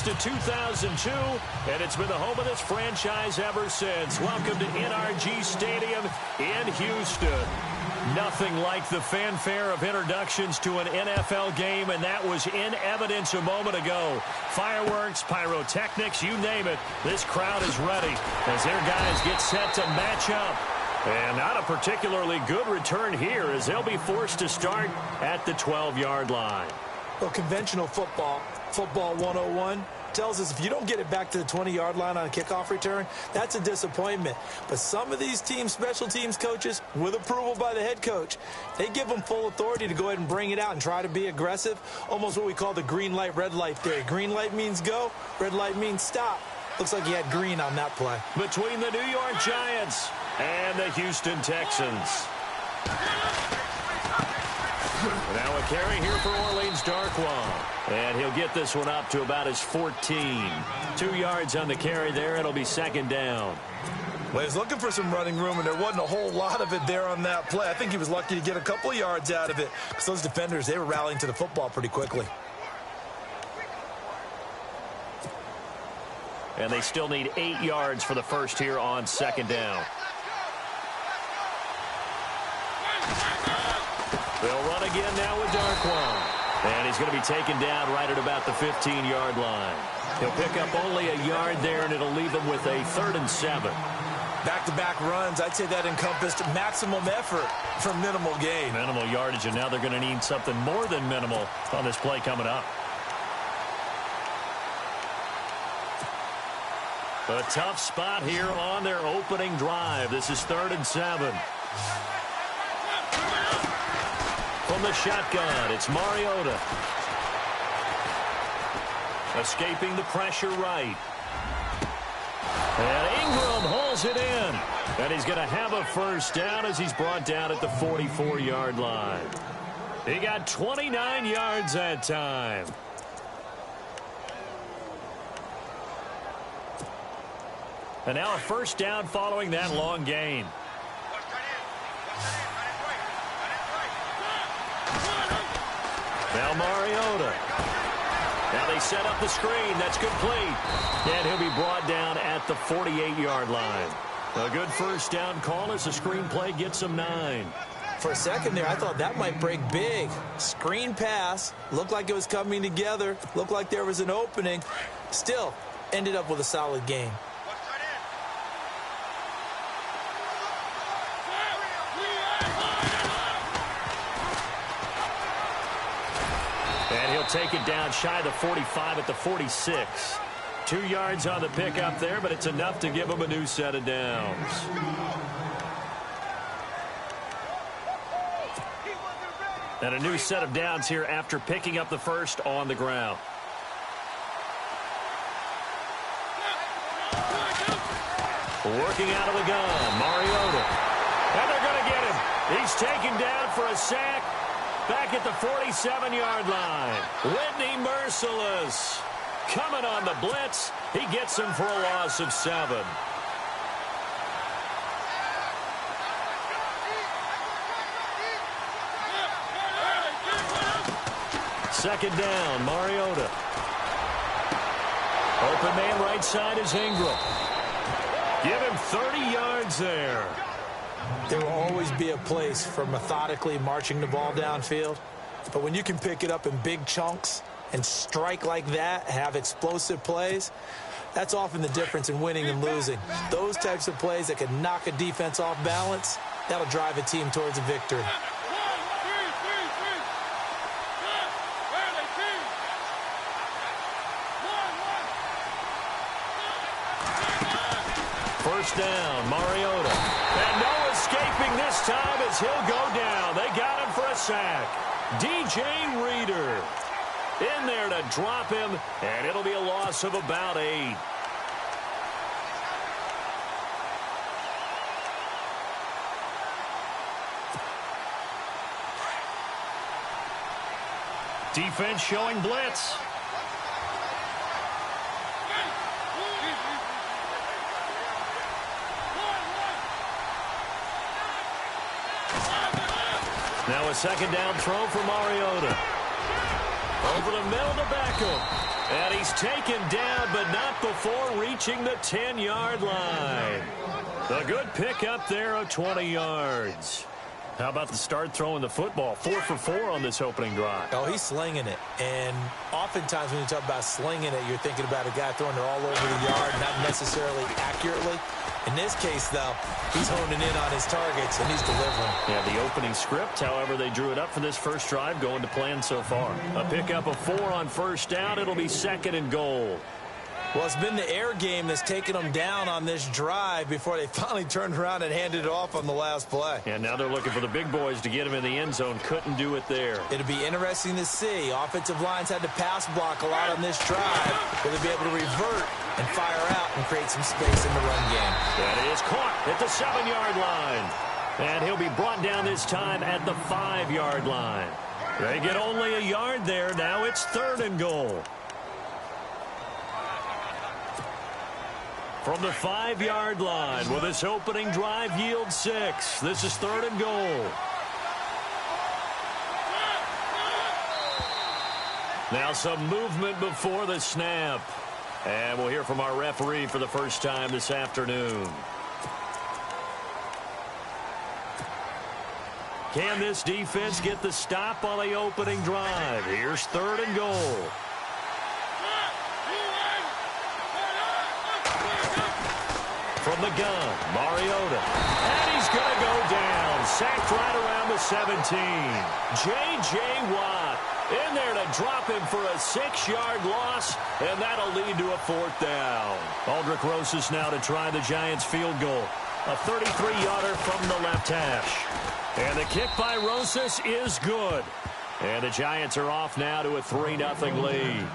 to 2002, and it's been the home of this franchise ever since. Welcome to NRG Stadium in Houston. Nothing like the fanfare of introductions to an NFL game, and that was in evidence a moment ago. Fireworks, pyrotechnics, you name it. This crowd is ready as their guys get set to match up. And not a particularly good return here as they'll be forced to start at the 12-yard line. Well, conventional football 101, tells us if you don't get it back to the 20-yard line on a kickoff return, that's a disappointment. But some of these teams, special teams coaches, with approval by the head coach, they give them full authority to go ahead and bring it out and try to be aggressive, almost what we call the green light, red light theory. Green light means go, red light means stop. Looks like he had green on that play. Between the New York Giants and the Houston Texans. Now a carry here for Orleans Darkwa. And he'll get this one up to about his 14. 2 yards on the carry there. It'll be second down. Well, he was looking for some running room, and there wasn't a whole lot of it there on that play. I think he was lucky to get a couple of yards out of it because those defenders, they were rallying to the football pretty quickly. And they still need 8 yards for the first here on second down. They'll run again now with Darkwa. And he's going to be taken down right at about the 15-yard line. He'll pick up only a yard there, and it'll leave him with a 3rd and 7. Back-to-back runs, I'd say that encompassed maximum effort for minimal gain. Minimal yardage, and now they're going to need something more than minimal on this play coming up. A tough spot here on their opening drive. This is 3rd and 7. From the shotgun, it's Mariota. Escaping the pressure right. And Ingram hauls it in. And he's going to have a first down as he's brought down at the 44-yard line. He got 29 yards that time. And now a first down following that long gain. Now Mariota. Now they set up the screen. That's complete. And he'll be brought down at the 48-yard line. A good first down call as the screen play gets him 9. For a second there, I thought that might break big. Screen pass. Looked like it was coming together. Looked like there was an opening. Still, ended up with a solid gain. And he'll take it down shy of the 45 at the 46. 2 yards on the pickup there, but it's enough to give him a new set of downs. And a new set of downs here after picking up the first on the ground. Working out of the gun, Mariota. And they're going to get him. He's taken down for a sack. Back at the 47-yard line. Whitney Merciless coming on the blitz. He gets him for a loss of 7. Second down, Mariota. Open man right side is Ingram. Give him 30 yards there. There will always be a place for methodically marching the ball downfield. But when you can pick it up in big chunks and strike like that, have explosive plays, that's often the difference in winning and losing. Those types of plays that can knock a defense off balance, that'll drive a team towards a victory. First down, Mariota. And no escaping this time as he'll go down. They got him for a sack. DJ Reader in there to drop him, and it'll be a loss of about 8. Defense showing blitz. Now a second down throw for Mariota. Over the middle to Beckham. And he's taken down, but not before reaching the 10-yard line. A good pickup there of 20 yards. How about the start throwing the football? 4 for 4 on this opening drive. Oh, he's slinging it. And oftentimes when you talk about slinging it, you're thinking about a guy throwing it all over the yard, not necessarily accurately. In this case, though, he's honing in on his targets, and he's delivering. Yeah, the opening script, however, they drew it up for this first drive, going to plan so far. A pickup of 4 on first down. It'll be 2nd and goal. Well, it's been the air game that's taken them down on this drive before they finally turned around and handed it off on the last play. And now they're looking for the big boys to get him in the end zone. Couldn't do it there. It'll be interesting to see. Offensive lines had to pass block a lot on this drive. Will they be able to revert and fire out and create some space in the run game? That is caught at the 7-yard line. And he'll be brought down this time at the 5-yard line. They get only a yard there. Now it's 3rd and goal. From the 5-yard line, will this opening drive yield 6? This is 3rd and goal. Now some movement before the snap. And we'll hear from our referee for the first time this afternoon. Can this defense get the stop on the opening drive? Here's 3rd and goal. From the gun, Mariota. And he's going to go down. Sacked right around the 17. J.J. Watt in there to drop him for a 6-yard loss, and that'll lead to a 4th down. Aldrich Rosas now to try the Giants field goal. A 33-yarder from the left hash. And the kick by Rosas is good. And the Giants are off now to a 3-0 lead.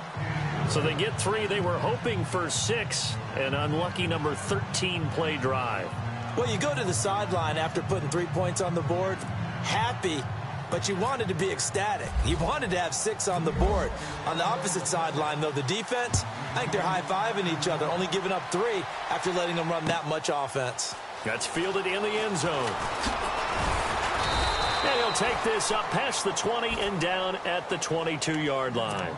So they get 3. They were hoping for 6. An unlucky number 13 play drive. Well, you go to the sideline after putting 3 points on the board, happy, but you wanted to be ecstatic. You wanted to have 6 on the board. On the opposite sideline, though, the defense, I think they're high-fiving each other, only giving up 3 after letting them run that much offense. That's fielded in the end zone. And he'll take this up past the 20 and down at the 22-yard line.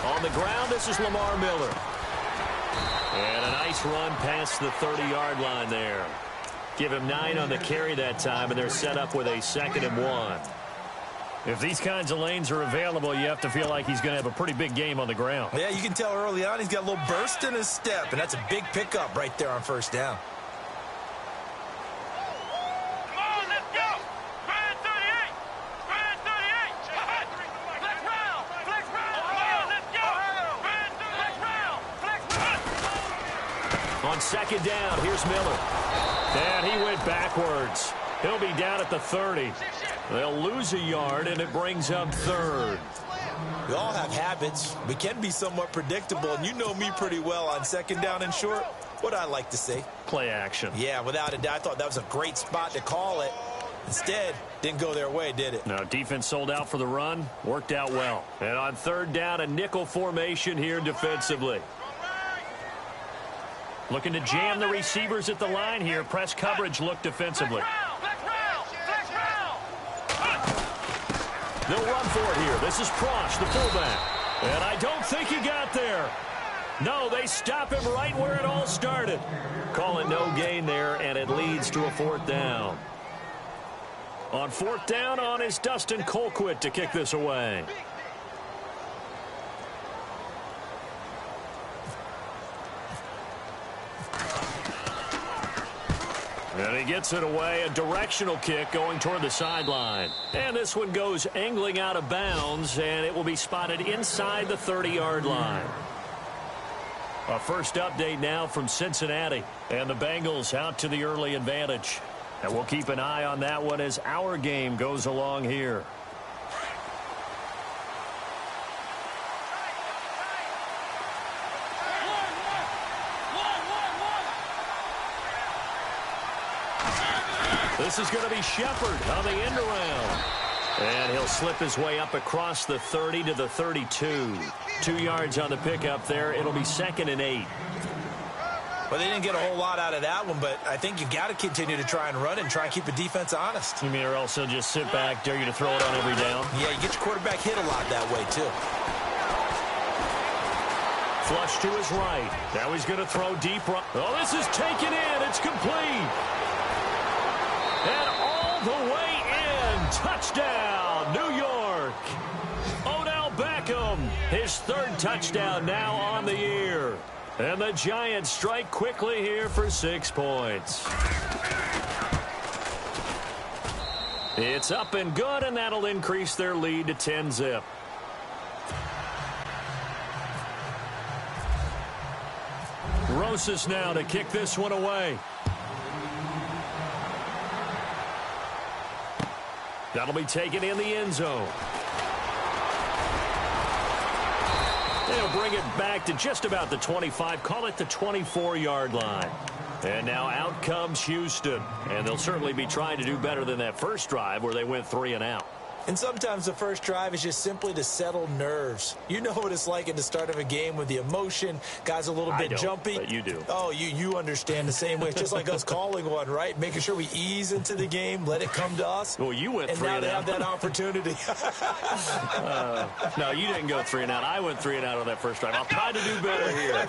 On the ground, this is Lamar Miller. And a nice run past the 30-yard line there. Give him 9 on the carry that time, and they're set up with a 2nd and 1. If these kinds of lanes are available, you have to feel like he's going to have a pretty big game on the ground. Yeah, you can tell early on he's got a little burst in his step, and that's a big pickup right there on first down. On 2nd down, here's Miller. And he went backwards. He'll be down at the 30. They'll lose a yard, and it brings up 3rd. We all have habits. We can be somewhat predictable, and you know me pretty well on 2nd down and short. What I like to see. Play action. Yeah, without a doubt, I thought that was a great spot to call it. Instead, didn't go their way, did it? No, defense sold out for the run. Worked out well. And on 3rd down, a nickel formation here defensively. Looking to jam the receivers at the line here. Press coverage look defensively. They'll run for it here. This is Prosh, the fullback. And I don't think he got there. No, they stop him right where it all started. Calling no gain there, and it leads to a 4th down. On 4th down, on is Dustin Colquitt to kick this away. And he gets it away, a directional kick going toward the sideline. And this one goes angling out of bounds, and it will be spotted inside the 30-yard line. A first update now from Cincinnati, and the Bengals out to the early advantage. And we'll keep an eye on that one as our game goes along here. This is going to be Shepard on the end around. And he'll slip his way up across the 30 to the 32. 2 yards on the pickup there. It'll be 2nd and 8. Well, they didn't get a whole lot out of that one, but I think you got to continue to try and run and try and keep the defense honest. You mean, or else he'll just sit back, dare you to throw it on every down? Yeah, you get your quarterback hit a lot that way, too. Flush to his right. Now he's going to throw deep. Oh, this is taken in. It's complete. And all the way in. Touchdown, New York. Odell Beckham, his 3rd touchdown now on the year. And the Giants strike quickly here for 6 points. It's up and good, and that'll increase their lead to 10-zip. Rosas now to kick this one away. That'll be taken in the end zone. They'll bring it back to just about the 25, call it the 24-yard line. And now out comes Houston. And they'll certainly be trying to do better than that first drive where they went 3 and out. And sometimes the first drive is just simply to settle nerves. You know what it's like at the start of a game with the emotion. Guys a little bit jumpy. But you do. Oh, you understand the same way. It's just like us calling one, right? Making sure we ease into the game, let it come to us. Well, you went 3 and out. And now out. they have that opportunity. No, you didn't go 3 and out. I went 3 and out on that first drive. I'll try to do better here.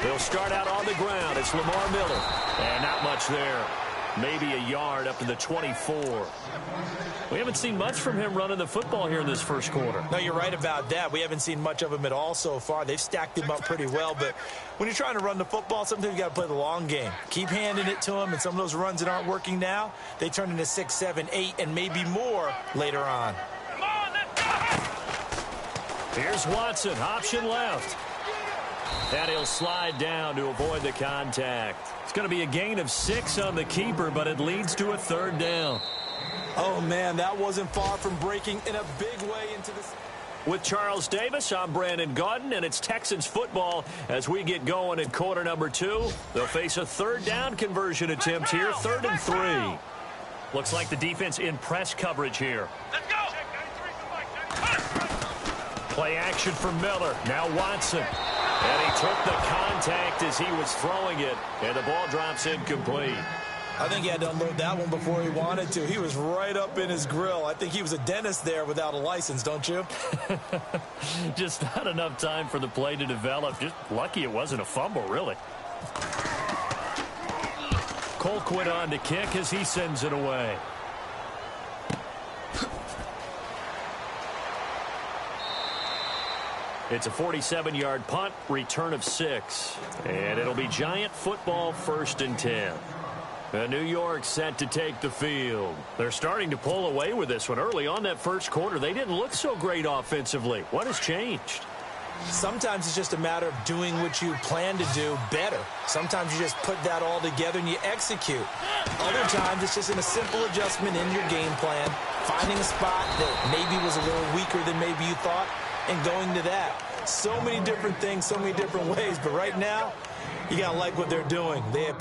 They'll start out on the ground. It's Lamar Miller. And not much there. Maybe a yard up to the 24. We haven't seen much from him running the football here in this first quarter. No, you're right about that. We haven't seen much of him at all so far. They've stacked him up pretty well. But when you're trying to run the football, sometimes you got to play the long game. Keep handing it to him. And some of those runs that aren't working now, they turn into 6, 7, 8, and maybe more later on. Come on, let's go! Here's Watson. Option left. And he'll slide down to avoid the contact. It's going to be a gain of 6 on the keeper, but it leads to a 3rd down. Oh, man, that wasn't far from breaking in a big way into this. With Charles Davis, I'm Brandon Gaudin, and it's Texans football as we get going at quarter number 2. They'll face a 3rd down conversion attempt here, 3rd and 3. Looks like the defense in press coverage here. Let's go! Play action for Miller. Now Watson. And he took the contact as he was throwing it, and the ball drops incomplete. I think he had to unload that one before he wanted to. He was right up in his grill. I think he was a dentist there without a license, don't you? Just not enough time for the play to develop. Just lucky it wasn't a fumble, really. Colquitt on to kick as he sends it away. It's a 47-yard punt, return of 6. And it'll be Giant football, 1st and 10. New York set to take the field. They're starting to pull away with this one. Early on that first quarter, they didn't look so great offensively. What has changed? Sometimes it's just a matter of doing what you plan to do better. Sometimes you just put that all together and you execute. Other times it's just in a simple adjustment in your game plan, finding a spot that maybe was a little weaker than maybe you thought, and going to that. So many different things, so many different ways. But right now, you got to like what they're doing. They have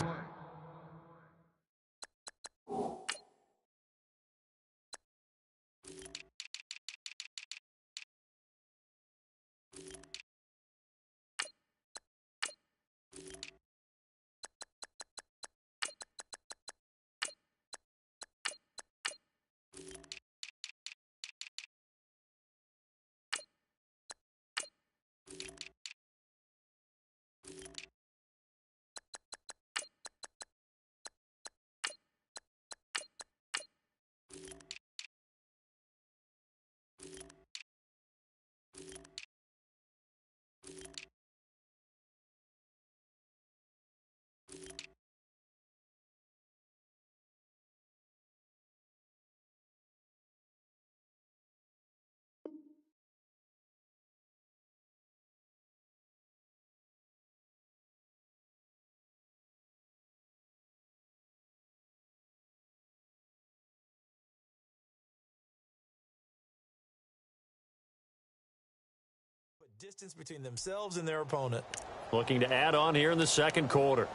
distance between themselves and their opponent. Looking to add on here in the second quarter.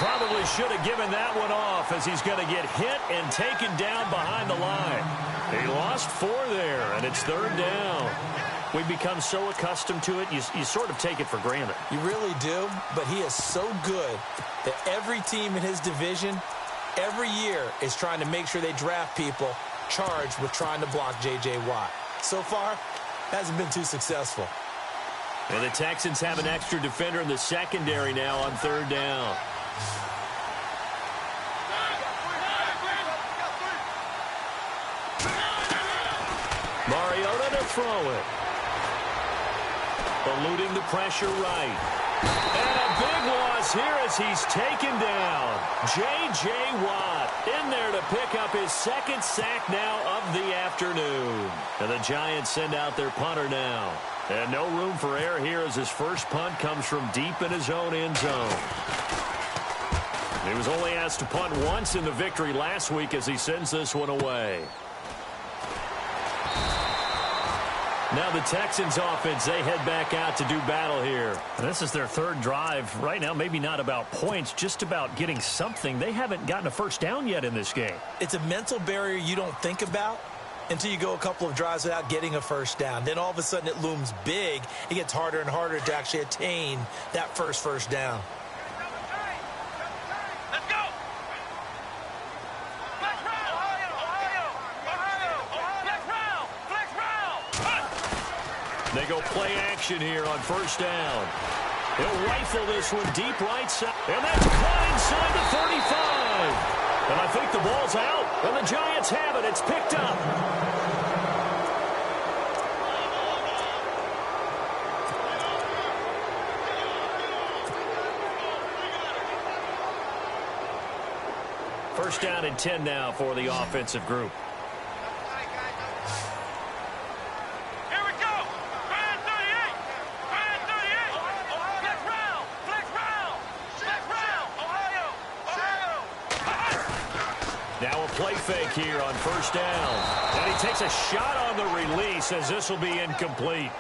Probably should have given that one off as he's going to get hit and taken down behind the line. He lost 4 there, and it's 3rd down. We've become so accustomed to it, you sort of take it for granted. You really do, but he is so good that every team in his division, every year, is trying to make sure they draft people charged with trying to block J.J. Watt. So far, hasn't been too successful. And the Texans have an extra defender in the secondary now on 3rd down. Mariota to throw it. Eluding the pressure right. And a big loss here as he's taken down. J.J. Watt in there to pick up his 2nd sack now of the afternoon. And the Giants send out their punter now. And no room for error here as his first punt comes from deep in his own end zone. He was only asked to punt once in the victory last week as he sends this one away. Now the Texans offense, they head back out to do battle here. And this is their 3rd drive. Right now, maybe not about points, just about getting something. They haven't gotten a first down yet in this game. It's a mental barrier you don't think about until you go a couple of drives without getting a first down. Then all of a sudden it looms big. It gets harder and harder to actually attain that first down. They go play action here on 1st down. He'll rifle this one deep right side. And that's caught inside the 35. And I think the ball's out. And the Giants have it. It's picked up. First down and 10 now for the offensive group. Play fake here on 1st down. And he takes a shot on the release as this will be incomplete.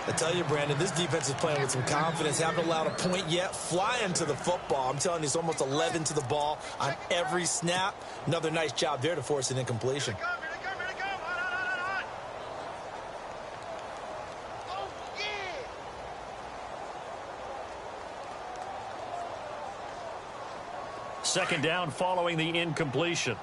I tell you, Brandon, this defense is playing with some confidence. Haven't allowed a point yet. Flying to the football. I'm telling you, it's almost 11 to the ball on every snap. Another nice job there to force an incompletion. Second down following the incompletion.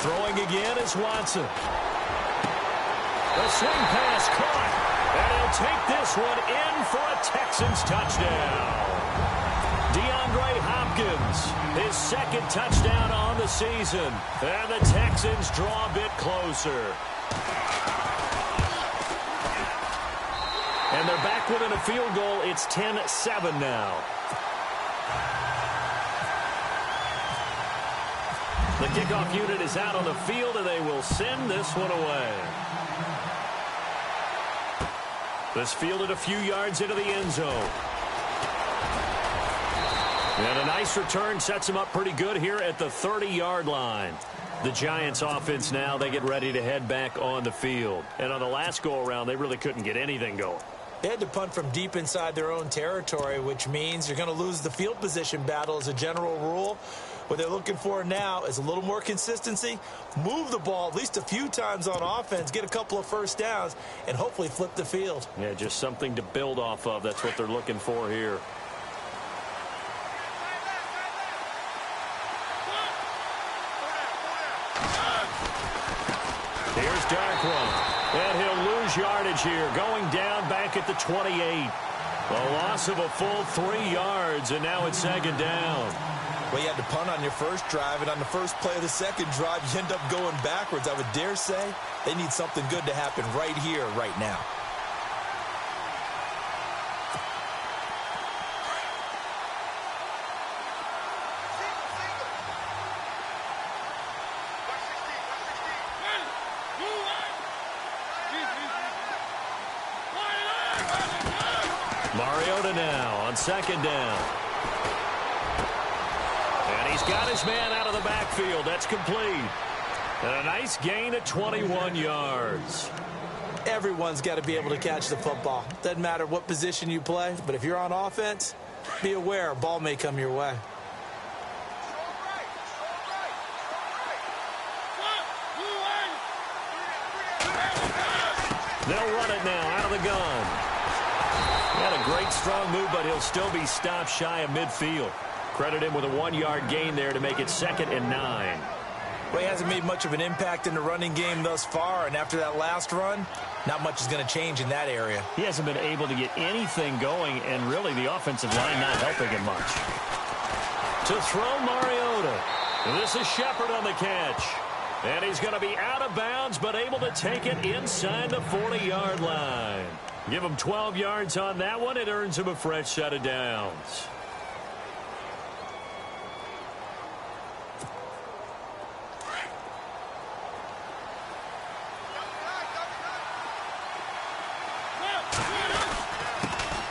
Throwing again is Watson. The swing pass caught. And he'll take this one in for a Texans touchdown. DeAndre Hopkins, his 2nd touchdown on the season. And the Texans draw a bit closer. And they're back within a field goal. It's 10-7 now. The kickoff unit is out on the field, and they will send this one away. This fielded a few yards into the end zone. And a nice return sets him up pretty good here at the 30-yard line. The Giants offense now, they get ready to head back on the field. And on the last go-around, they really couldn't get anything going. They had to punt from deep inside their own territory, which means you're going to lose the field position battle as a general rule. What they're looking for now is a little more consistency, move the ball at least a few times on offense, get a couple of first downs, and hopefully flip the field. Yeah, just something to build off of. That's what they're looking for here. Here's Darkwa. And he'll lose yardage here, going down back at the 28. A loss of a full 3 yards, and now it's 2nd down. Well, you had to punt on your first drive, and on the first play of the second drive, you end up going backwards. I would dare say they need something good to happen right here, right now. Mariota now on second down. And he's got his man out of the backfield. That's complete. And a nice gain of 21 yards. Everyone's got to be able to catch the football. Doesn't matter what position you play, but if you're on offense, be aware a ball may come your way. They'll run it now out of the gun. He had a great strong move, but he'll still be stopped shy of midfield. Credit him with a 1-yard gain there to make it 2nd and 9. Well, he hasn't made much of an impact in the running game thus far, and after that last run, not much is going to change in that area. He hasn't been able to get anything going, and really the offensive line not helping him much. To throw Mariota. This is Shepard on the catch. And he's going to be out of bounds, but able to take it inside the 40-yard line. Give him 12 yards on that one. It earns him a fresh set of downs.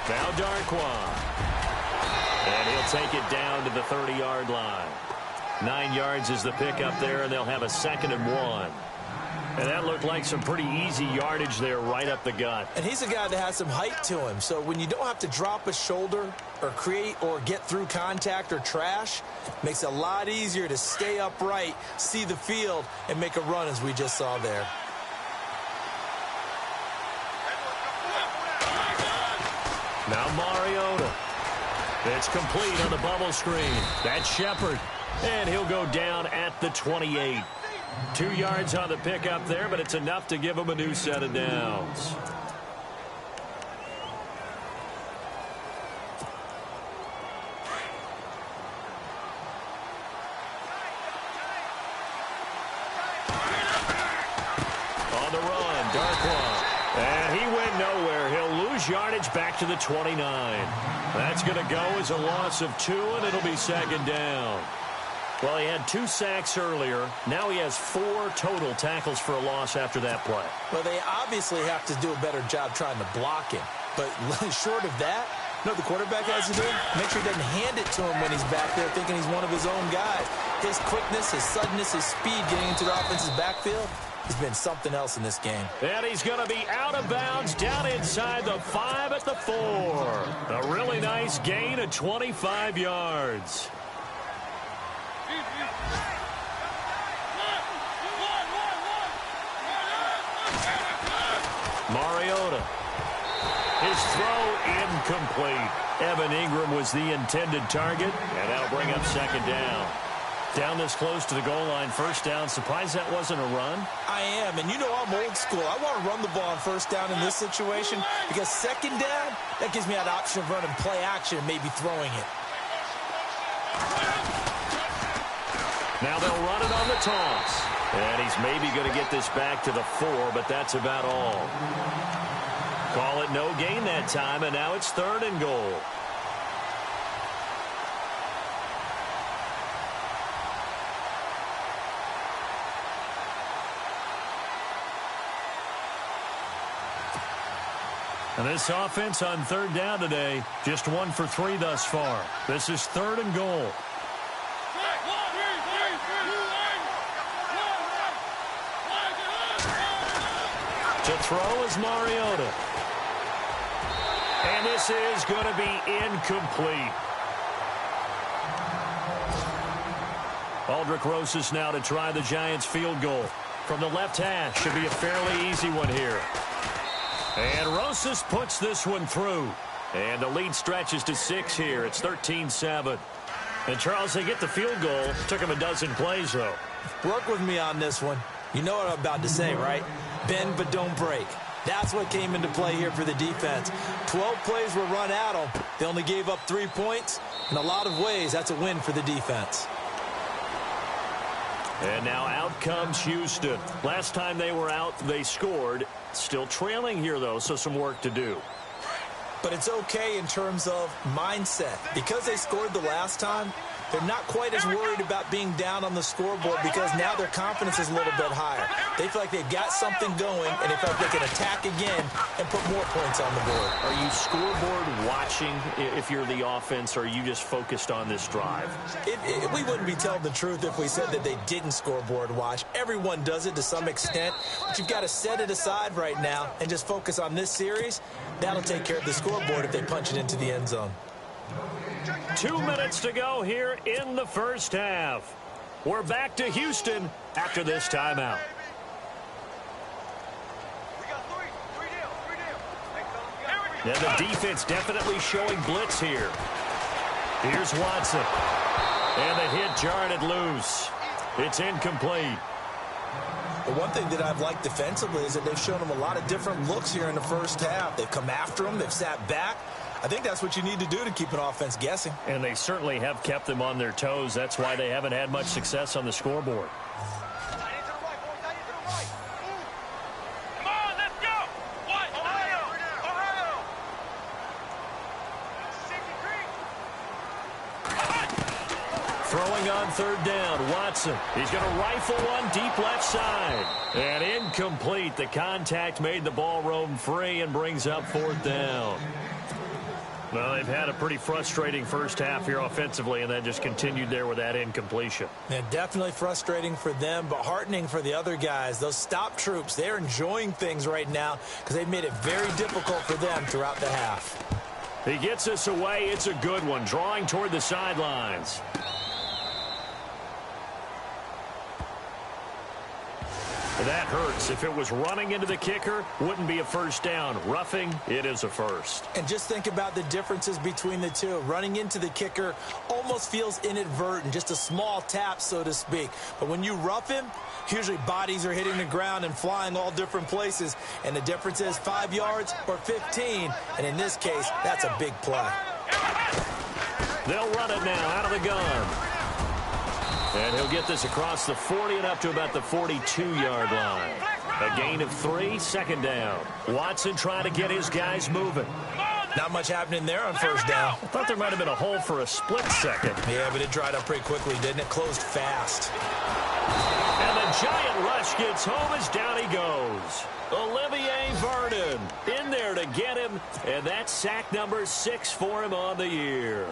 Now Darquan. And he'll take it down to the 30-yard line. 9 yards is the pickup there, and they'll have a 2nd and 1. And that looked like some pretty easy yardage there right up the gut. And he's a guy that has some height to him, so when you don't have to drop a shoulder or create or get through contact or trash, makes it a lot easier to stay upright, see the field, and make a run as we just saw there. Now Mariota. It's complete on the bubble screen. That's Shepard. And he'll go down at the 28. 2 yards on the pickup there, but it's enough to give him a new set of downs. On the run, Darquan. And he went nowhere. He'll lose yardage back to the 29. That's going to go as a loss of 2, and it'll be 2nd down. Well, he had 2 sacks earlier. Now he has 4 total tackles for a loss after that play. Well, they obviously have to do a better job trying to block him. But short of that, you know what the quarterback has to do? Make sure he doesn't hand it to him when he's back there thinking he's one of his own guys. His quickness, his suddenness, his speed getting into the offense's backfield has been something else in this game. And he's going to be out of bounds down inside the 5 at the 4. A really nice gain of 25 yards. Mariota. His throw incomplete. Evan Ingram was the intended target, and that'll bring up 2nd down. Down this close to the goal line, 1st down. Surprised that wasn't a run? I am, and you know I'm old school. I want to run the ball on 1st down in this situation because 2nd down, that gives me that option of running play action and maybe throwing it. Now they'll run it on the toss. And he's maybe going to get this back to the 4, but that's about all. Call it no gain that time, and now it's 3rd and goal. And this offense on 3rd down today, just 1 for 3 thus far. This is 3rd and goal. To throw is Mariota. And this is going to be incomplete. Aldrick Rosas now to try the Giants field goal. From the left hash, should be a fairly easy one here. And Rosas puts this one through. And the lead stretches to 6 here. It's 13-7. And Charles, they get the field goal. Took him a dozen plays, though. Work with me on this one. You know what I'm about to say, right? Bend but don't break. That's what came into play here for the defense. 12 plays were run at them. They only gave up 3 points. In a lot of ways, that's a win for the defense. And now out comes Houston. Last time they were out, they scored. Still trailing here, though, so some work to do. But it's okay in terms of mindset. Because they scored the last time, they're not quite as worried about being down on the scoreboard because now their confidence is a little bit higher. They feel like they've got something going, and they feel like they can attack again and put more points on the board. Are you scoreboard watching if you're the offense, or are you just focused on this drive? We wouldn't be telling the truth if we said that they didn't scoreboard watch. Everyone does it to some extent, but you've got to set it aside right now and just focus on this series. That'll take care of the scoreboard if they punch it into the end zone. 2 minutes to go here in the first half. We're back to Houston after this timeout. And the defense definitely showing blitz here. Here's Watson. And the hit jarred it loose. It's incomplete. The one thing that I've liked defensively is that they've shown them a lot of different looks here in the first half. They've come after them. They've sat back. I think that's what you need to do to keep an offense guessing. And they certainly have kept them on their toes. That's why they haven't had much success on the scoreboard. Come on, let's go! What? Ohio! Throwing on third down, Watson. He's going to rifle one deep left side. And incomplete. The contact made the ball roam free and brings up fourth down. Well, they've had a pretty frustrating first half here offensively, and then just continued there with that incompletion. Yeah, definitely frustrating for them, but heartening for the other guys. Those stop troops, they're enjoying things right now because they've made it very difficult for them throughout the half. He gets us away. It's a good one, drawing toward the sidelines. That hurts. If it was running into the kicker, wouldn't be a first down. Roughing, it is a first. And just think about the differences between the two. Running into the kicker almost feels inadvertent, just a small tap, so to speak. But when you rough him, usually bodies are hitting the ground and flying all different places. And the difference is 5 yards or 15. And in this case, that's a big play. They'll run it now out of the gun. And he'll get this across the 40 and up to about the 42-yard line. A gain of 3, second down. Watson trying to get his guys moving. Not much happening there on first down. I thought there might have been a hole for a split second. Yeah, but it dried up pretty quickly, didn't it? Closed fast. And the giant rush gets home as down he goes. Olivier Vernon in there to get him, and that's sack number 6 for him on the year.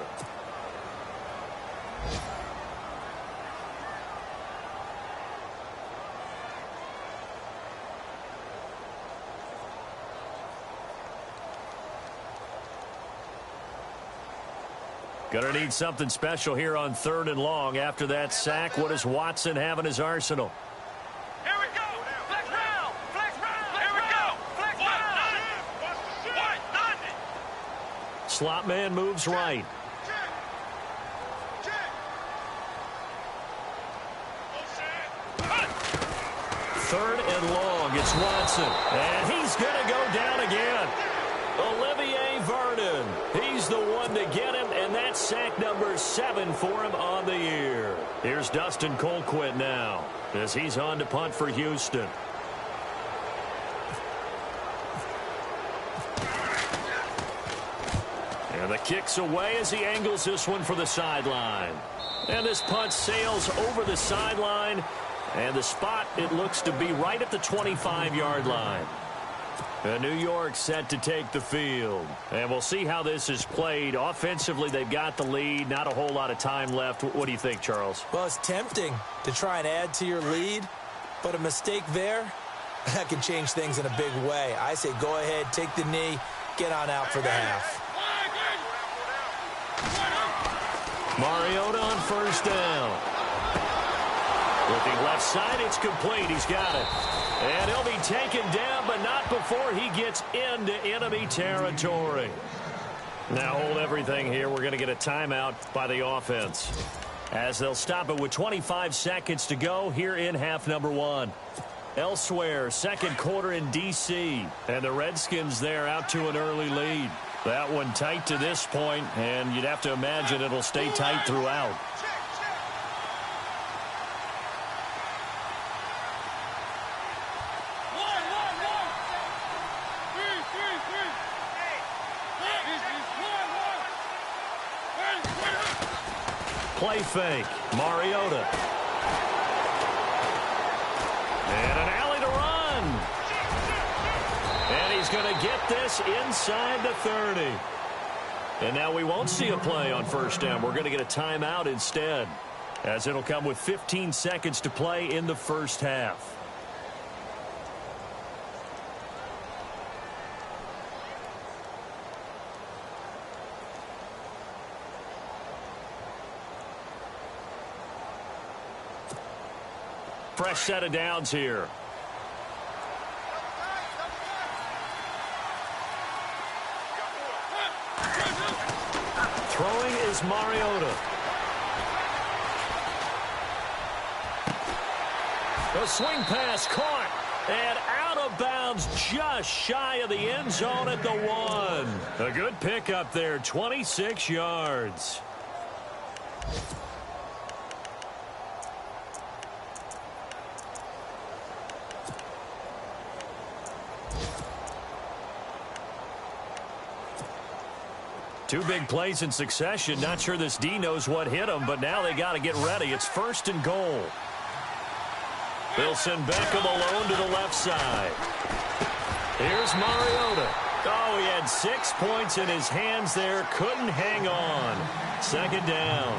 Gonna need something special here on 3rd and long. After that sack, what does Watson have in his arsenal? Here we go! Flex round! Flex round! Here we go! Flex round! Slot man moves right. Third and long, it's Watson. And he's gonna go down again. Olivier Vernon, he's the one to get him, and that's sack number 7 for him on the year. Here's Dustin Colquitt now, as he's on to punt for Houston. And the kick's away as he angles this one for the sideline. And this punt sails over the sideline, and the spot, it looks to be right at the 25-yard line. New York set to take the field. And we'll see how this is played. Offensively, they've got the lead. Not a whole lot of time left. What do you think, Charles? Well, it's tempting to try and add to your lead, but a mistake there, that can change things in a big way. I say go ahead, take the knee, get on out for the half. Mariota on first down. Looking left side, it's complete. He's got it. And he'll be taken down, but not before he gets into enemy territory. Now hold everything here. We're going to get a timeout by the offense, as they'll stop it with 25 seconds to go here in half number 1. Elsewhere, second quarter in D.C., and the Redskins there out to an early lead. That one tight to this point, and you'd have to imagine it'll stay tight throughout. Play fake. Mariota. And an alley to run. And he's going to get this inside the 30. And now we won't see a play on first down. We're going to get a timeout instead, as it'll come with 15 seconds to play in the first half. Fresh set of downs here. Throwing is Mariota. The swing pass caught and out of bounds just shy of the end zone at the 1. A good pickup there, 26 yards. Two big plays in succession. Not sure this D knows what hit him, but now they got to get ready. It's 1st and goal. They'll send Beckham alone to the left side. Here's Mariota. Oh, he had 6 points in his hands there. Couldn't hang on. 2nd down.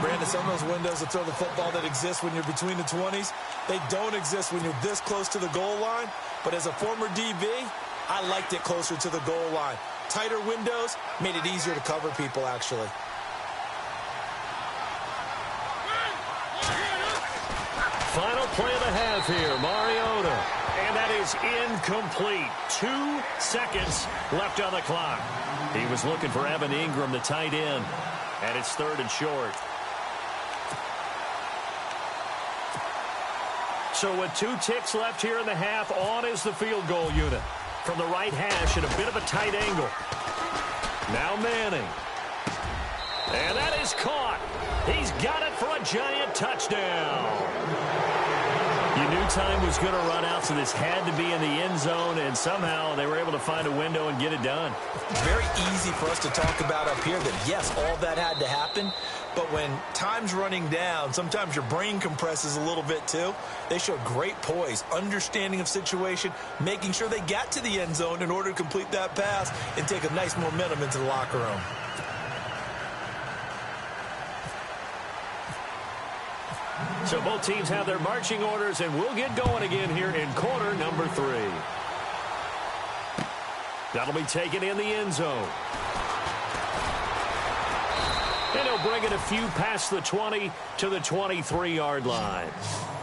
Brandon, some of those windows to throw the football that exist when you're between the 20s, they don't exist when you're this close to the goal line. But as a former DB, I liked it closer to the goal line. Tighter windows made it easier to cover people, actually. Final play of the half here, Mariota. And that is incomplete. 2 seconds left on the clock. He was looking for Evan Ingram, the tight end. And it's 3rd and short. So with 2 ticks left here in the half, on is the field goal unit. From the right hash at a bit of a tight angle. Now Manning. And that is caught. He's got it for a giant touchdown. You knew time was going to run out, so this had to be in the end zone, and somehow they were able to find a window and get it done. Very easy for us to talk about up here that, yes, all that had to happen, but when time's running down, sometimes your brain compresses a little bit too. They showed great poise, understanding of situation, making sure they got to the end zone in order to complete that pass and take a nice momentum into the locker room. So both teams have their marching orders, and we'll get going again here in quarter number 3. That'll be taken in the end zone. And he'll bring it a few past the 20 to the 23-yard line.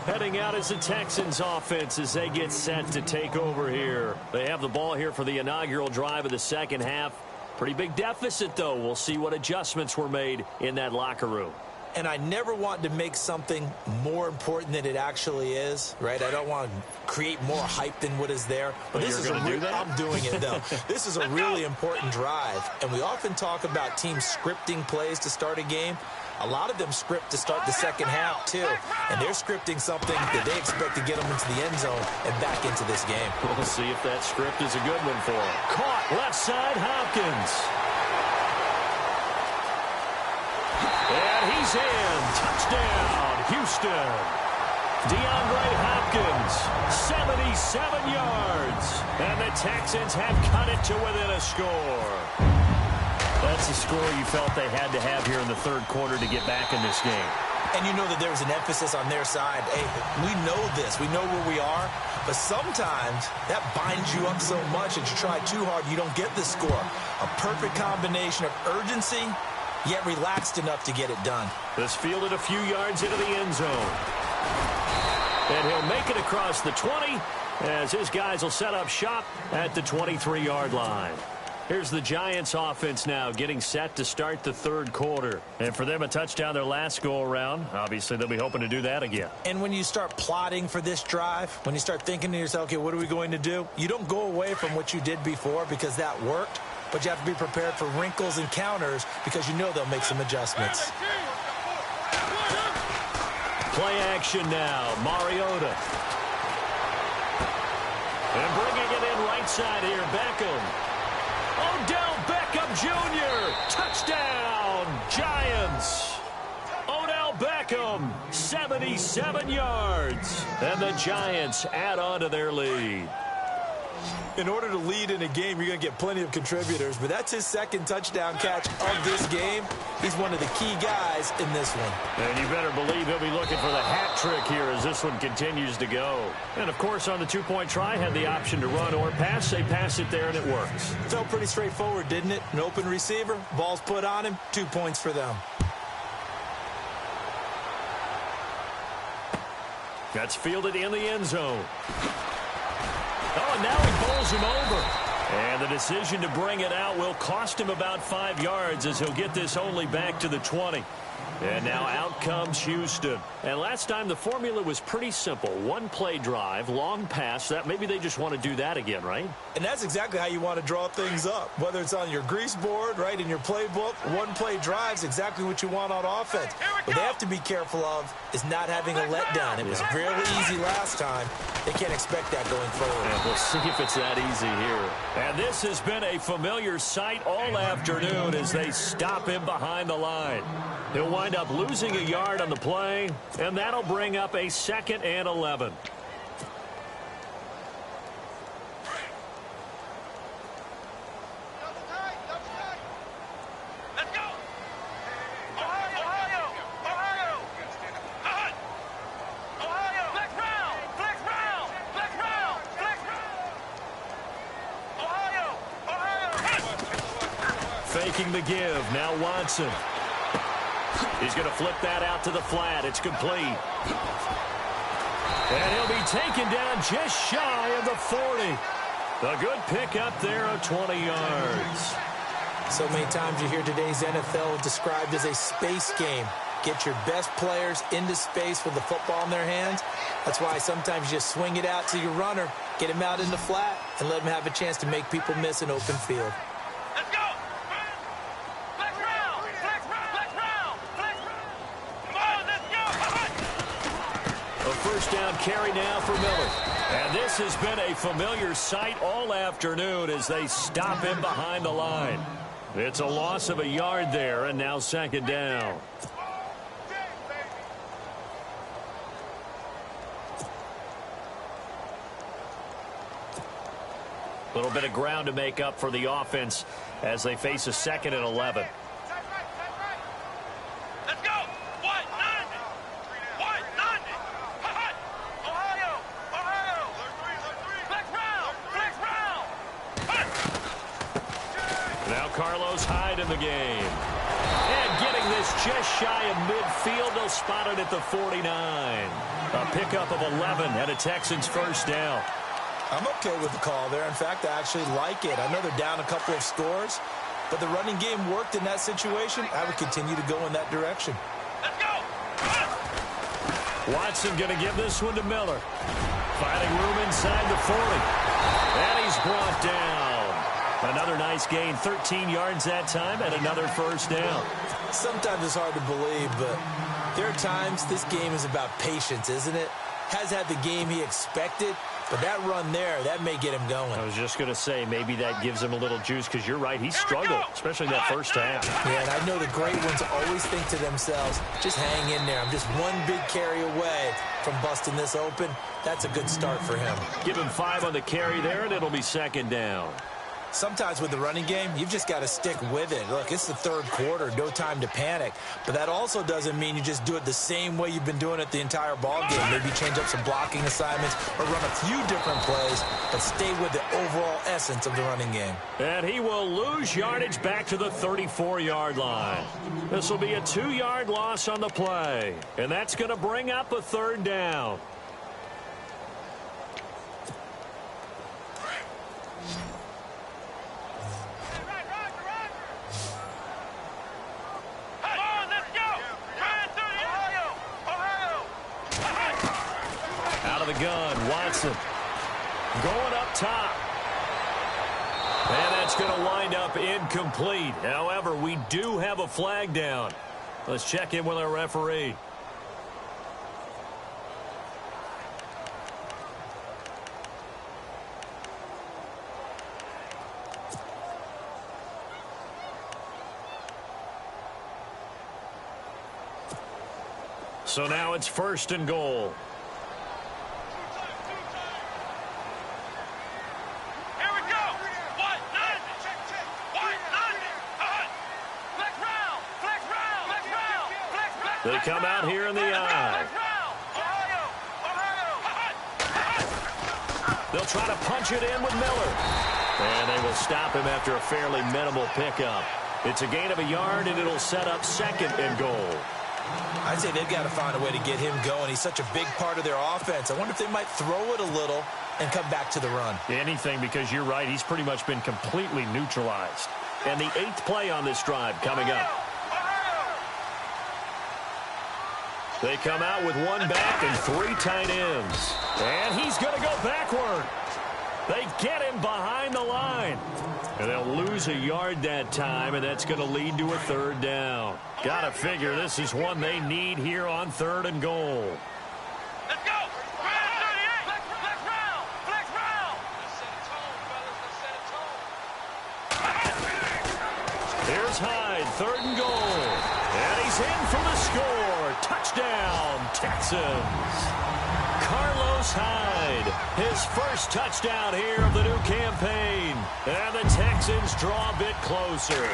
Heading out is the Texans offense as they get set to take over here. They have the ball here for the inaugural drive of the second half. Pretty big deficit, though. We'll see what adjustments were made in that locker room. And I never want to make something more important than it actually is, right? I don't want to create more hype than what is there. But this is I'm doing it, though. This is a really important drive. And we often talk about teams scripting plays to start a game. A lot of them script to start the second half, too. And they're scripting something that they expect to get them into the end zone and back into this game. We'll see if that script is a good one for them. Caught left side, Hopkins. And he's in. Touchdown, Houston. DeAndre Hopkins, 77 yards. And the Texans have cut it to within a score. That's the score you felt they had to have here in the third quarter to get back in this game. And you know that there was an emphasis on their side. Hey, we know this. We know where we are. But sometimes that binds you up so much that you try too hard, you don't get the score. A perfect combination of urgency, yet relaxed enough to get it done. This fielded a few yards into the end zone. And he'll make it across the 20 as his guys will set up shop at the 23-yard line. Here's the Giants offense now getting set to start the third quarter. And for them, a touchdown their last go-around. Obviously, they'll be hoping to do that again. And when you start plotting for this drive, when you start thinking to yourself, okay, what are we going to do? You don't go away from what you did before because that worked. But you have to be prepared for wrinkles and counters because you know they'll make some adjustments. Play action now. Mariota. And bringing it in right side here, Beckham. Odell Beckham Jr. Touchdown, Giants. 77 yards. And the Giants add on to their lead. In order to lead in a game, you're going to get plenty of contributors, but that's his second touchdown catch of this game. He's one of the key guys in this one. And you better believe he'll be looking for the hat trick here as this one continues to go. And, of course, on the two-point try, had the option to run or pass. They pass it there, and it works. Felt pretty straightforward, didn't it? An open receiver, ball's put on him, 2 points for them. That's fielded in the end zone. Oh, and now he bowls him over. And the decision to bring it out will cost him about 5 yards as he'll get this only back to the 20. And now out comes Houston. And last time the formula was pretty simple. One play drive, long pass. That maybe they just want to do that again, right? And that's exactly how you want to draw things up. Whether it's on your grease board, right, in your playbook, one play drive's exactly what you want on offense. What they have to be careful of is not having a letdown. It was fairly easy last time. They can't expect that going forward. And we'll see if it's that easy here. And this has been a familiar sight all afternoon as they stop him behind the line. He'll wind up losing a yard on the play, and that'll bring up a 2nd and 11. Let's go. Ohio. Flex round. Ohio. Faking the give. Now Watson. He's going to flip that out to the flat. It's complete. And he'll be taken down just shy of the 40. A good pickup there of 20 yards. So many times you hear today's NFL described as a space game. Get your best players into space with the football in their hands. That's why sometimes you just swing it out to your runner, get him out in the flat, and let him have a chance to make people miss an open field. Let's go. Flex round. Come on, let's go. A first down carry now for Miller. And this has been a familiar sight all afternoon as they stop him behind the line. It's a loss of a yard there, and now 2nd down. A little bit of ground to make up for the offense as they face a 2nd and 11. Let's go. Ohio. Flex round. Now Carlos Hyde in the game. And getting this just shy of midfield. They'll spot it at the 49. A pickup of 11 and a Texans first down. I'm okay with the call there. In fact, I actually like it. I know they're down a couple of scores, but the running game worked in that situation. I would continue to go in that direction. Let's go. Watson going to give this one to Miller. Finding room inside the 40. And he's brought down. Another nice gain, 13 yards that time, and another first down. Sometimes it's hard to believe, but there are times this game is about patience, isn't it? Has had the game he expected, but that run there, that may get him going. I was just going to say, maybe that gives him a little juice, because you're right, he struggled, especially in that first half. Yeah, and I know the great ones always think to themselves, just hang in there. I'm just one big carry away from busting this open. That's a good start for him. Give him 5 on the carry there, and it'll be 2nd down. Sometimes with the running game, you've just got to stick with it. Look, it's the 3rd quarter, no time to panic. But that also doesn't mean you just do it the same way you've been doing it the entire ball game. Maybe change up some blocking assignments or run a few different plays, but stay with the overall essence of the running game. And he will lose yardage back to the 34-yard line. This will be a 2-yard loss on the play. And that's going to bring up a 3rd down. Gun, Watson going up top. And that's going to wind up incomplete. However, we do have a flag down. Let's check in with our referee. So now it's 1st and goal. Here we go. What? None. What? None. Flex round. Flex round. Flex round. Flex round. They come out here in the eye. They'll try to punch it in with Miller. And they will stop him after a fairly minimal pickup. It's a gain of a yard, and it'll set up 2nd and goal. I'd say they've got to find a way to get him going. He's such a big part of their offense. I wonder if they might throw it a little and come back to the run. Anything, because you're right. He's pretty much been completely neutralized. And the 8th play on this drive coming up. They come out with 1 back and 3 tight ends. And he's going to go backward. They get him behind the line. And they'll lose a yard that time, and that's going to lead to a 3rd down. Got to figure this is one they need here on 3rd and goal. Let's go. Flex round. Flex round. Here's Hyde, 3rd and goal. And he's in for the score. Touchdown, Texans. Carlos Hyde, his first touchdown here of the new campaign. And the Texans draw a bit closer.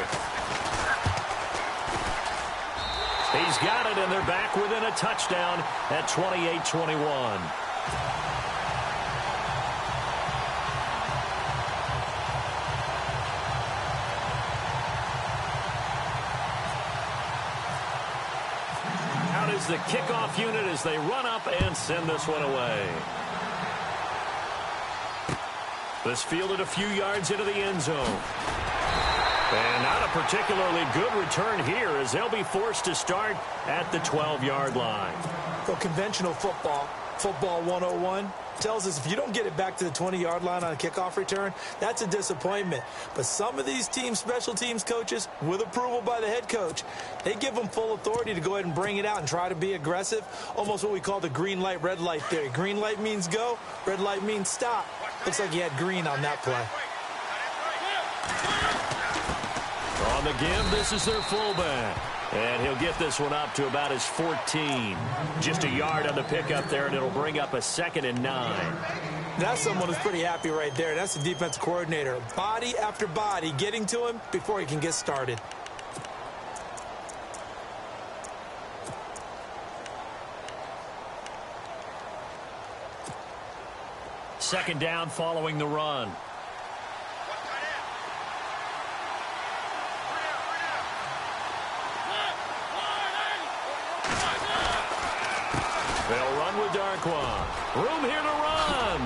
He's got it, and they're back within a touchdown at 28-21. The kickoff unit as they run up and send this one away. This fielded a few yards into the end zone. And not a particularly good return here as they'll be forced to start at the 12-yard line. Well, conventional football 101, tells us if you don't get it back to the 20-yard line on a kickoff return, that's a disappointment. But some of these special teams coaches, with approval by the head coach, they give them full authority to go ahead and bring it out and try to be aggressive, almost what we call the green light, red light theory. Green light means go, red light means stop. Looks like he had green on that play. On the give, this is their fullback. And he'll get this one up to about his 14. Just a yard on the pickup there, and it'll bring up a 2nd and 9. That's someone who's pretty happy right there. That's the defensive coordinator. Body after body getting to him before he can get started. Second down following the run. They'll run with Darkwa. Room here to run.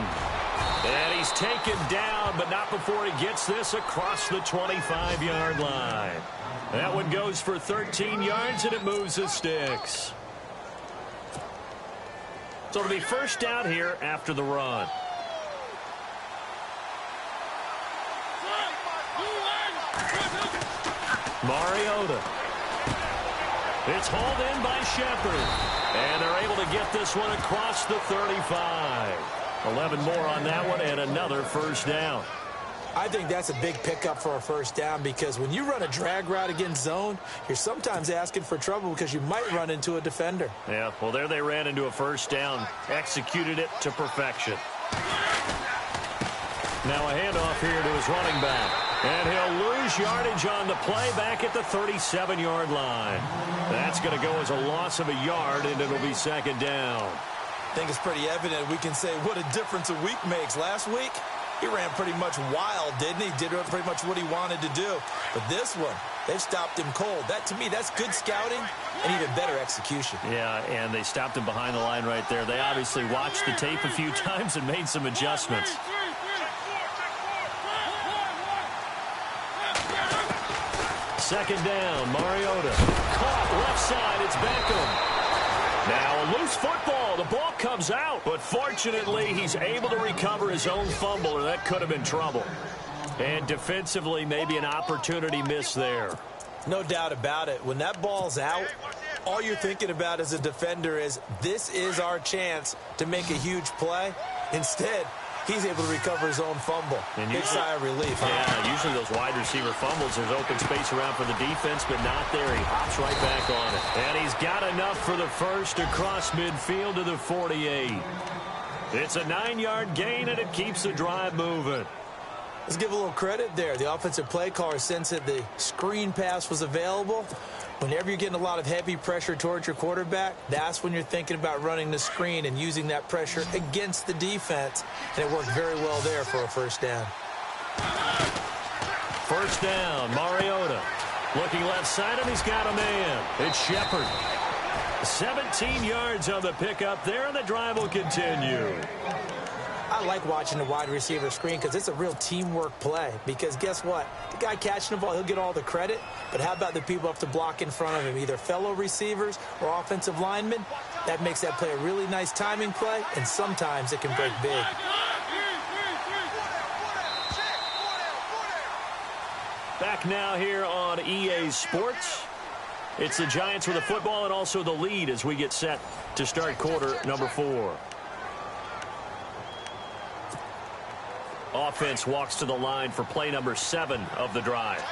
And he's taken down, but not before he gets this across the 25-yard line. That one goes for 13 yards, and it moves the sticks. So it'll be first down here after the run. Mariota. It's hauled in by Shepard. And they're able to get this one across the 35. 11 more on that one and another first down. I think that's a big pickup for a first down because when you run a drag route against zone, you're sometimes asking for trouble because you might run into a defender. Yeah, well, there they ran into a first down, executed it to perfection. Now a handoff here to his running back. And he'll lose yardage on the play back at the 37-yard line. That's going to go as a loss of a yard, and it'll be second down. I think it's pretty evident. We can say what a difference a week makes. Last week, he ran pretty much wild, didn't he? Did pretty much what he wanted to do. But this one, they've stopped him cold. That, to me, that's good scouting and even better execution. Yeah, and they stopped him behind the line right there. They obviously watched the tape a few times and made some adjustments. Second down, Mariota. Caught left side, it's Beckham. Now a loose football. The ball comes out, but fortunately he's able to recover his own fumble, or that could have been trouble. And defensively, maybe an opportunity missed there. No doubt about it. When that ball's out, all you're thinking about as a defender is, this is our chance to make a huge play. Instead, he's able to recover his own fumble. And big sigh of relief. Yeah, usually those wide receiver fumbles. There's open space around for the defense, but not there. He hops right back on it. And he's got enough for the first across midfield to the 48. It's a 9-yard gain, and it keeps the drive moving. Let's give a little credit there. The offensive play caller sensed that the screen pass was available. Whenever you're getting a lot of heavy pressure towards your quarterback, that's when you're thinking about running the screen and using that pressure against the defense. And it worked very well there for a first down. First down, Mariota. Looking left side, and he's got a man. It's Shepard. 17 yards on the pickup there, and the drive will continue. I like watching the wide receiver screen because it's a real teamwork play. Because guess what? The guy catching the ball, he'll get all the credit. But how about the people up to block in front of him, either fellow receivers or offensive linemen? That makes that play a really nice timing play, and sometimes it can break big. Back now here on EA Sports. It's the Giants with the football and also the lead as we get set to start quarter number 4. Offense walks to the line for play number 7 of the drive.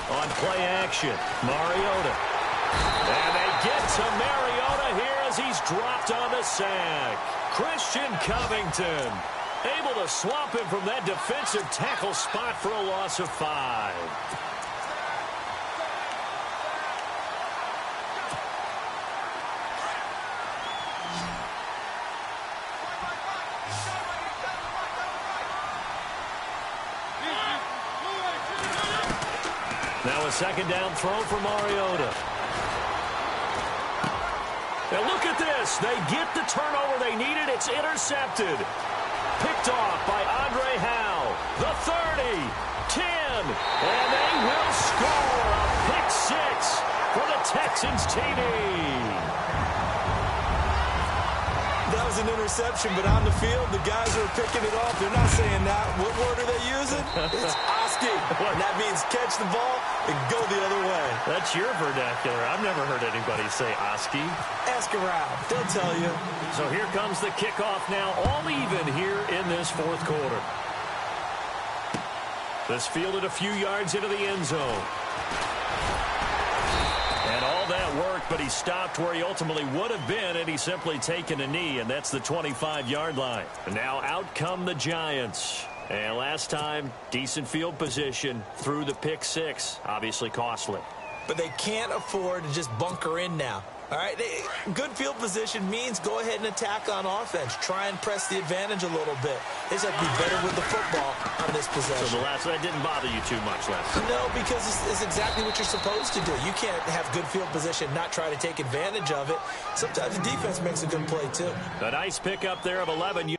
On play action, Mariota. And they get to Mariota here as he's dropped on the sack. Christian Covington able to swamp him from that defensive tackle spot for a loss of 5. Now a second down throw for Mariota. And look at this. They get the turnover they needed. It's intercepted. Picked off by Andre Howe. The 30, 10, and they will score a pick 6 for the Texans TD. That was an interception, but on the field, the guys who are picking it off, they're not saying that. What word are they using? It's Oski. And that means catch the ball and go the other way. That's your vernacular. I've never heard anybody say Oski. Ask around. They'll tell you. So here comes the kickoff now, all even here in this fourth quarter. This fielded a few yards into the end zone. And all that worked, but he stopped where he ultimately would have been had he simply taken a knee, and that's the 25-yard line. And now out come the Giants. And last time, decent field position through the pick 6. Obviously costly. But they can't afford to just bunker in now. All right, good field position means go ahead and attack on offense. Try and press the advantage a little bit. They just have to be better with the football on this possession. So that didn't bother you too much last time? No, because it's exactly what you're supposed to do. You can't have good field position, not try to take advantage of it. Sometimes the defense makes a good play, too. A nice pickup there of 11.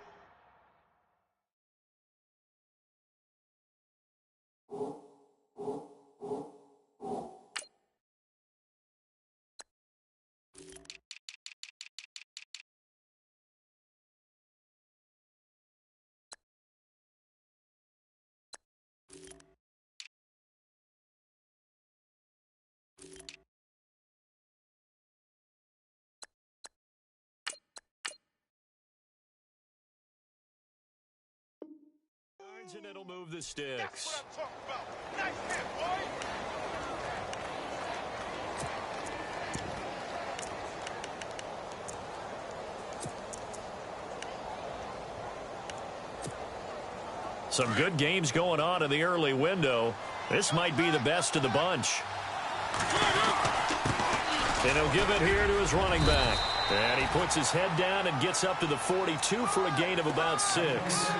And it'll move the sticks. That's what I'm talking about. Nice hit, boy. Some good games going on in the early window. This might be the best of the bunch. And he'll give it here to his running back. And he puts his head down and gets up to the 42 for a gain of about 6.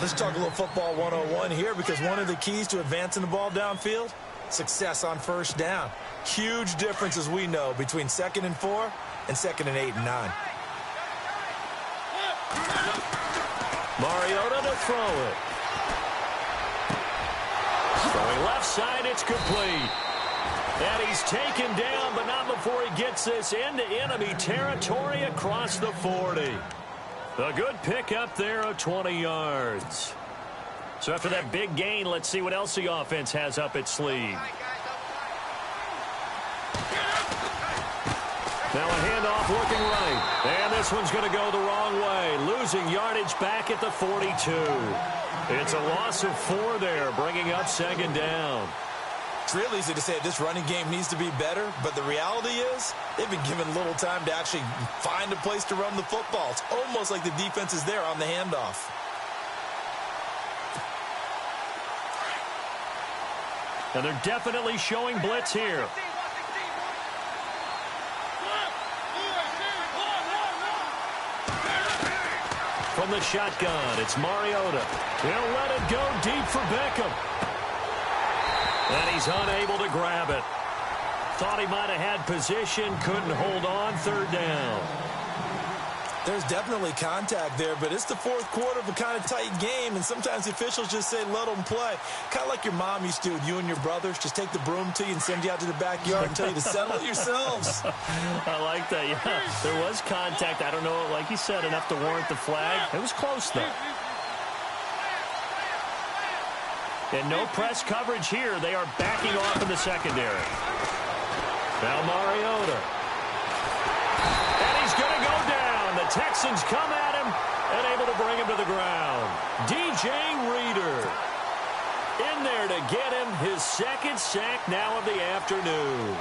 Let's talk a little football 101 here, because one of the keys to advancing the ball downfield, success on first down. Huge difference, as we know, between 2nd and 4 and 2nd and 8 and 9. Mariota to throw it. Throwing left side, it's complete. And he's taken down, but not before he gets this into enemy territory across the 40. A good pick up there of 20 yards. So after that big gain, let's see what else the offense has up its sleeve. Now a handoff looking right. And this one's going to go the wrong way. Losing yardage back at the 42. It's a loss of 4 there, bringing up second down. It's real easy to say this running game needs to be better, but the reality is they've been given little time to actually find a place to run the football. It's almost like the defense is there on the handoff. And they're definitely showing blitz here. From the shotgun, it's Mariota. He'll let it go deep for Beckham. And he's unable to grab it. Thought he might have had position, couldn't hold on, third down. There's definitely contact there, but it's the fourth quarter of a kind of tight game, and sometimes the officials just say, let them play. Kind of like your mom used to, you and your brothers, just take the broom to you and send you out to the backyard and tell you to settle it yourselves. I like that, yeah. There was contact. I don't know, like you said, enough to warrant the flag. It was close, though. And no press coverage here. They are backing off in the secondary. Now Mariota. And he's going to go down. The Texans come at him and able to bring him to the ground. DJ Reader in there to get him his second sack now of the afternoon.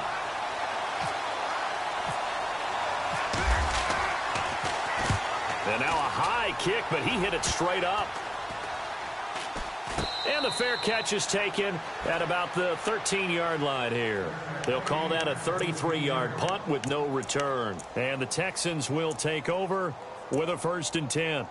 And now a high kick, but he hit it straight up. And the fair catch is taken at about the 13-yard line here. They'll call that a 33-yard punt with no return. And the Texans will take over with a 1st and 10.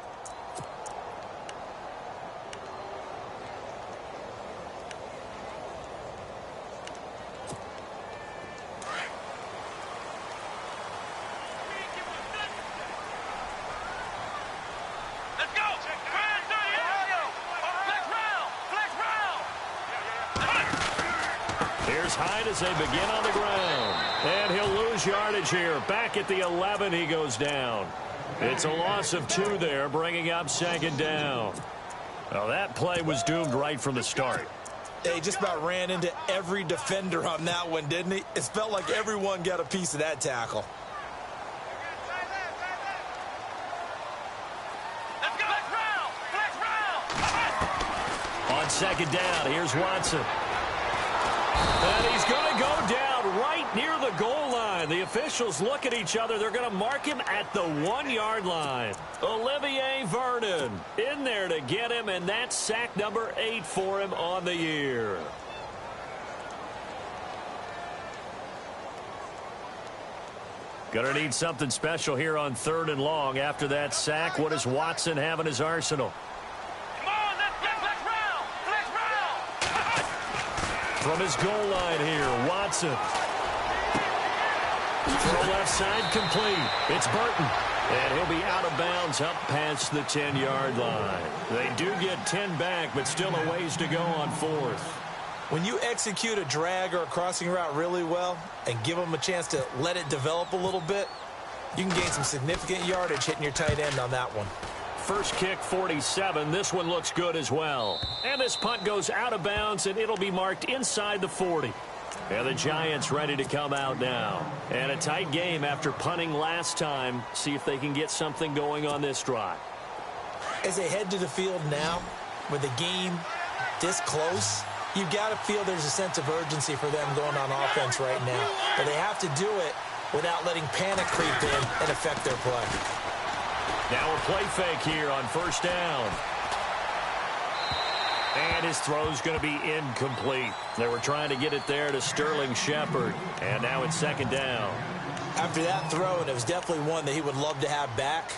As they begin on the ground. And he'll lose yardage here. Back at the 11, he goes down. It's a loss of 2 there, bringing up second down. Well, that play was doomed right from the start. He just about ran into every defender on that one, didn't he? It felt like everyone got a piece of that tackle. On second down, here's Watson. And he's going to go down right near the goal line. The officials look at each other. They're going to mark him at the 1-yard line. Olivier Vernon in there to get him, and that's sack number 8 for him on the year. Going to need something special here on 3rd and long. After that sack, what does Watson have in his arsenal? From his goal line here, Watson. Throw left side complete. It's Burton. And he'll be out of bounds up past the 10-yard line. They do get 10 back, but still a ways to go on 4th. When you execute a drag or a crossing route really well and give them a chance to let it develop a little bit, you can gain some significant yardage hitting your tight end on that one. First kick, 47. This one looks good as well. And this punt goes out of bounds, and it'll be marked inside the 40. And the Giants ready to come out now. And a tight game after punting last time. See if they can get something going on this drive. As they head to the field now, with the game this close, you've got to feel there's a sense of urgency for them going on offense right now. But they have to do it without letting panic creep in and affect their play. Now a play fake here on 1st down. And his throw's going to be incomplete. They were trying to get it there to Sterling Shepard. And now it's 2nd down. After that throw, and it was definitely one that he would love to have back,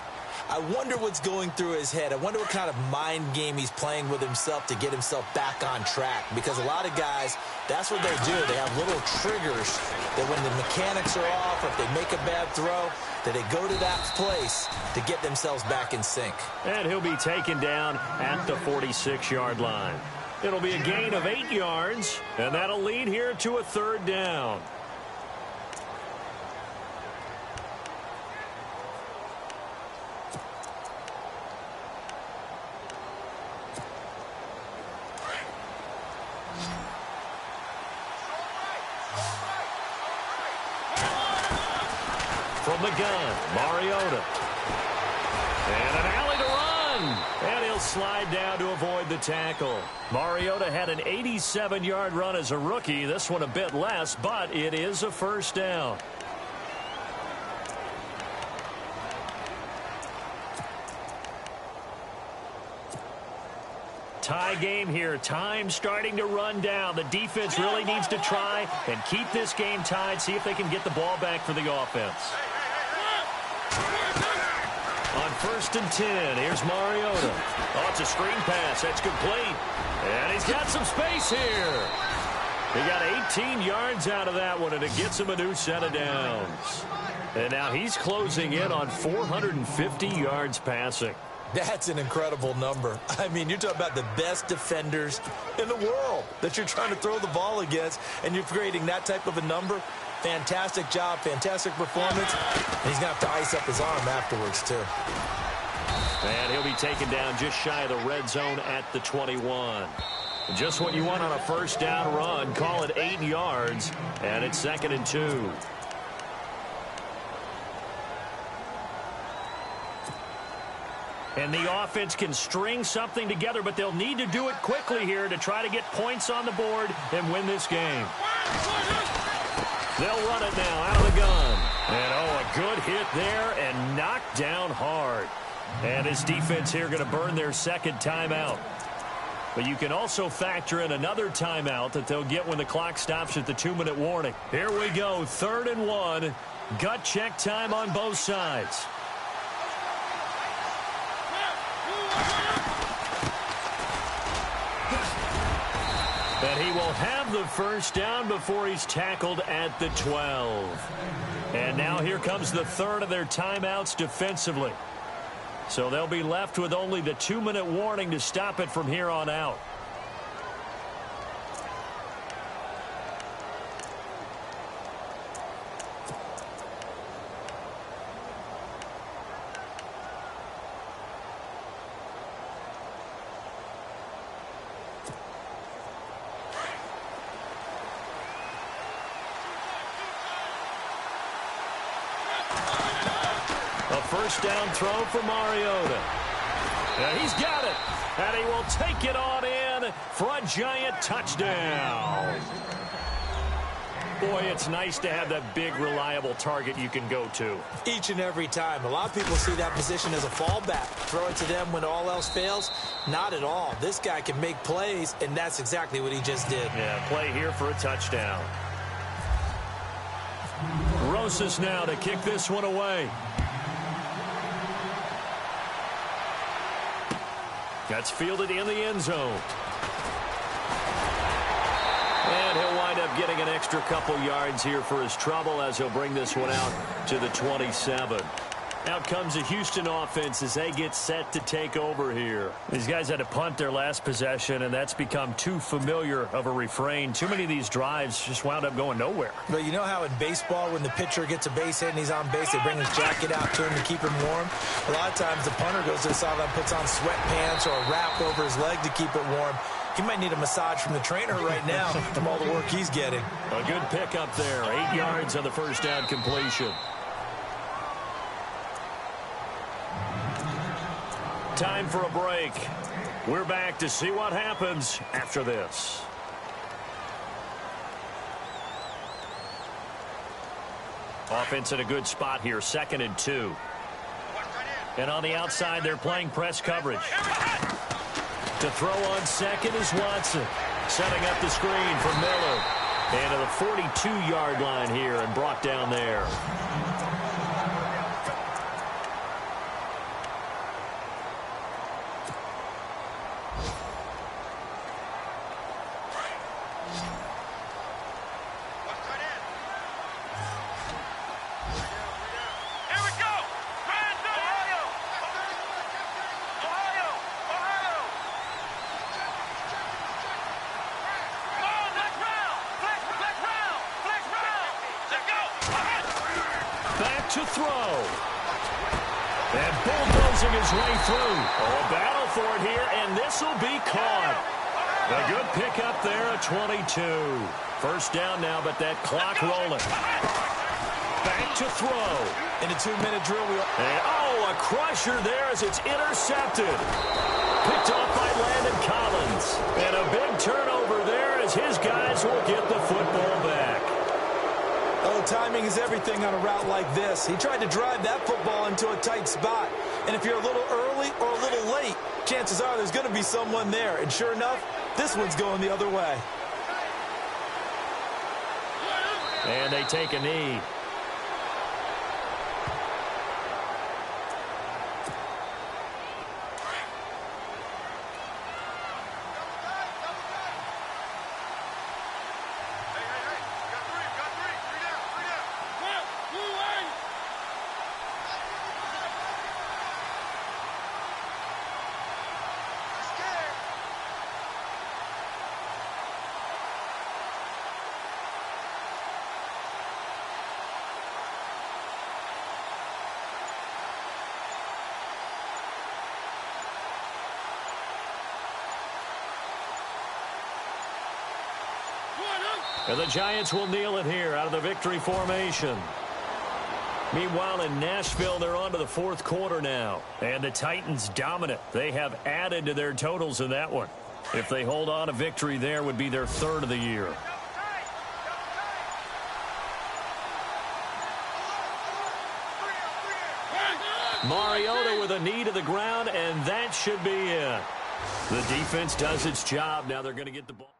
I wonder what's going through his head. I wonder what kind of mind game he's playing with himself to get himself back on track. Because a lot of guys, that's what they do. They have little triggers that when the mechanics are off or if they make a bad throw, that they go to that place to get themselves back in sync. And he'll be taken down at the 46-yard line. It'll be a gain of 8 yards, and that'll lead here to a 3rd down. From the gun, Mariota. And an alley to run. And he'll slide down to avoid the tackle. Mariota had an 87-yard run as a rookie. This one a bit less, but it is a first down. Tie game here. Time starting to run down. The defense really needs to try and keep this game tied. See if they can get the ball back for the offense. On 1st and 10, here's Mariota. Oh, it's a screen pass. That's complete. And he's got some space here. He got 18 yards out of that one, and it gets him a new set of downs. And now he's closing in on 450 yards passing. That's an incredible number. I mean, you're talking about the best defenders in the world that you're trying to throw the ball against, and you're creating that type of a number. Fantastic job, fantastic performance. And he's going to have to ice up his arm afterwards, too. And he'll be taken down just shy of the red zone at the 21. Just what you want on a first down run. Call it 8 yards, and it's 2nd and 2. And the offense can string something together, but they'll need to do it quickly here to try to get points on the board and win this game. They'll run it now out of the gun. And, oh, a good hit there and knocked down hard. And his defense here going to burn their second timeout. But you can also factor in another timeout that they'll get when the clock stops at the 2-minute warning. Here we go, 3rd and 1. Gut check time on both sides. And he will have the first down before he's tackled at the 12. And now here comes the 3rd of their timeouts defensively. So they'll be left with only the 2-minute warning to stop it from here on out. First down throw for Mariota. And he's got it. And he will take it on in for a giant touchdown. Boy, it's nice to have that big, reliable target you can go to. Each and every time. A lot of people see that position as a fallback. Throw it to them when all else fails. Not at all. This guy can make plays, and that's exactly what he just did. Yeah, play here for a touchdown. Rosas now to kick this one away. That's fielded in the end zone. And he'll wind up getting an extra couple yards here for his trouble as he'll bring this one out to the 27. Out comes the Houston offense as they get set to take over here. These guys had to punt their last possession, and that's become too familiar of a refrain. Too many of these drives just wound up going nowhere. But you know how in baseball, when the pitcher gets a base hit and he's on base, they bring his jacket out to him to keep him warm? A lot of times the punter goes to the sideline, puts on sweatpants or a wrap over his leg to keep it warm. He might need a massage from the trainer right now from all the work he's getting. A good pickup there. 8 yards on the first down completion. Time for a break. We're back to see what happens after this. Offense in a good spot here, 2nd and 2. And on the outside, they're playing press coverage. To throw on second is Watson. Setting up the screen for Miller. And to the 42-yard line here and brought down there. To throw. And bulldozing his way through. Oh, a battle for it here, and this will be caught. A good pickup there at 22. First down now, but that clock rolling. Back to throw. In a 2-minute drill, A crusher there as it's intercepted. Picked off by Landon Collins. And a big turnover there as his guys will get the football back. Oh, timing is everything on a route like this. He tried to drive that football into a tight spot. And if you're a little early or a little late, chances are there's going to be someone there. And sure enough, this one's going the other way. And they take a knee. And the Giants will kneel it here out of the victory formation. Meanwhile, in Nashville, they're on to the fourth quarter now. And the Titans dominant. They have added to their totals in that one. If they hold on, a victory there would be their third of the year. Mariota with a knee to the ground, and that should be it. The defense does its job. Now they're going to get the ball.